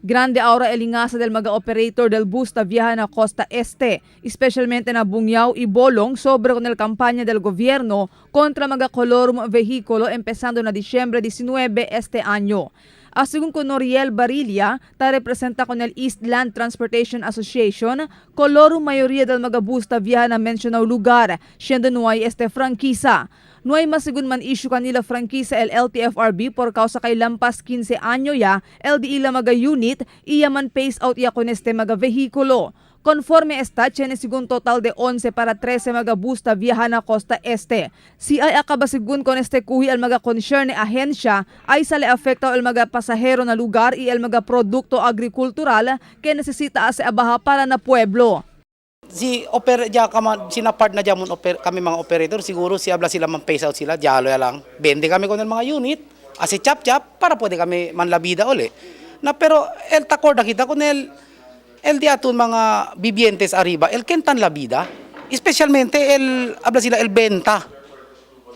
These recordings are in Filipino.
Grande ahora el ingasa del mga operator del bus na viaja na Costa Este, especialmente na Bungyao y Bolong sobre con el kampanya del gobierno contra mga colorum vehículo empezando na Disyembre 19 este año. Según con Noriel Barilla, ta representa con el East Land Transportation Association, colorum mayoría del mga bus na viaja na mencionado lugar, siendo no hay este franquisa. No hay masigun man issue kanila franquisa el LTFRB por causa kay lampas 15 anyo ya, LDI la mga unit, iya man phase out ya con este mga vehikulo. Conforme esta, tiene sigun total de 11 para 13 mga bus na viaja na Costa Este. Si ay akabasigun con este kuhi al mga concerne ahensya ay sale afekta el mga pasahero na lugar y el mga produkto agrikultural que necesita ase abaha para na pueblo. Sinapart na dyan kami mga operator, siguro habla sila man phase out sila, dialo ya lang. Bende kami con el mga unit, ase chap-chap, para pwede kami manlabida uli. Na pero el takor na kita con el diaton mga vivientes arriba, el kentan la vida, especialmente habla sila el benta.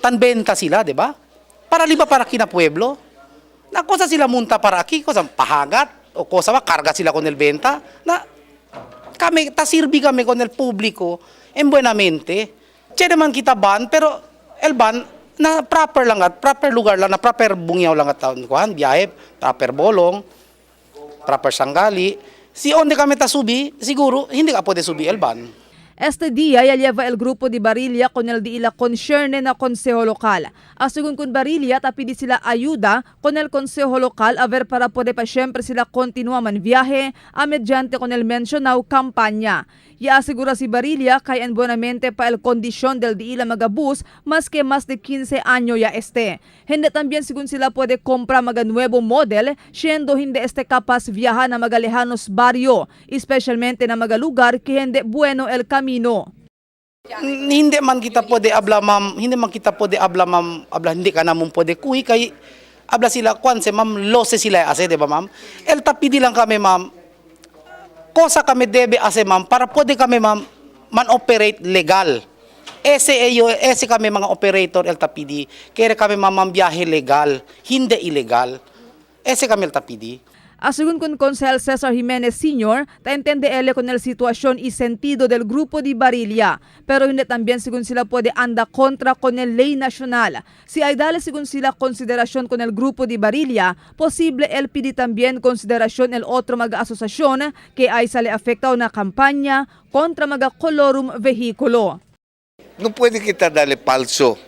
Tan benta sila, di ba? Para liba para kina pueblo. Na cosa sila munta para aquí, cosa pahagat, o cosa ba, karga sila con el benta. Na kami, tasirbi kami con el publiko en buenamente. Tiyan naman kita ban, pero el ban, na proper lang at, proper lugar lang, na proper Bungyao lang at taon kuhan, biyahe, proper Bolong, proper Sanggali. Si onde kami tasubi, siguro hindi ka pwede subi el ban. Este día ya lleva el grupo de Barilla con el de la concerne na consejo local. Según con Barilla, tapidi sila ayuda con el consejo local a ver para poder pa siempre sila continua man viaje mediante con el mencionado kampanya. Ya asegura si Barilla kay en buenamente pa el kondisyon del de la mga bus mas que más de 15 año ya este. Hindi también según sila pwede compra mga nuevo model, siendo hindi este kapaz viaja na mga lejanos barrio, especialmente na mga lugar que hindi bueno el camino. Hindi man kita pwede abla ma'am, hindi ka naman pwede kuhi kay abla sila kwanse ma'am, lose sila ase, di ba ma'am? El tapidi lang kami ma'am, kosa kami debe ase ma'am, para pwede kami ma'am, man-operate legal. Ese kami mga operator el tapidi, kaya kami ma'am biyahe legal, hindi illegal. Ese kami el tapidi. Según con Consejero Cesar Jimenez Sr., ta entiende él con el situación y sentido del grupo de Barilla, pero hindi también según sila puede anda contra con el ley nacional. Si hay dale según sila consideración con el grupo de Barilla, posible él pidi también consideración el otro mga asosasyon que ay sale afecta una kampanya kontra mga colorum vehikulo. No puede kita dale falso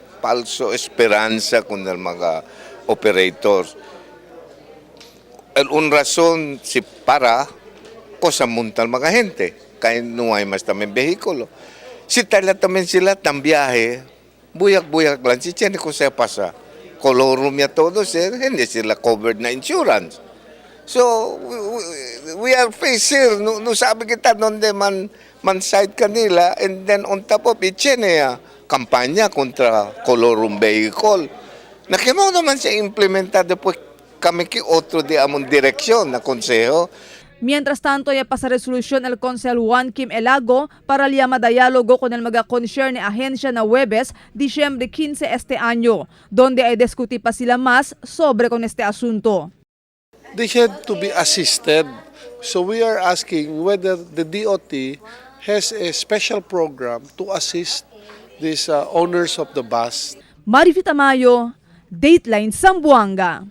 esperanza con el mga operators. Un razón si para cosa montar mga gente, kaya no hay más también vehículo. Si tala también sila tam biyahe, buyak-buyak lang, si tiyan ko sa pasa, colorum ya todo sir, hindi sila covered na insurance. So, we are faced here, no sabi kita donde man side kanila, and then on top of it, tiyan kampanya kontra colorum vehicle. Nakimo naman siya implementado po kami ki otro de among direksyon na konseho. Mientras tanto, ya pasa resolución el Consejero Juan Kim Elago para llama diálogo con el mga concerne ahensya na Huwebes, Disyembre 15 este año, donde ay diskuti pa sila mas sobre con este asunto. They had to be assisted. So we are asking whether the DOT has a special program to assist these owners of the bus. Marifita Mayo, Dateline Zamboanga.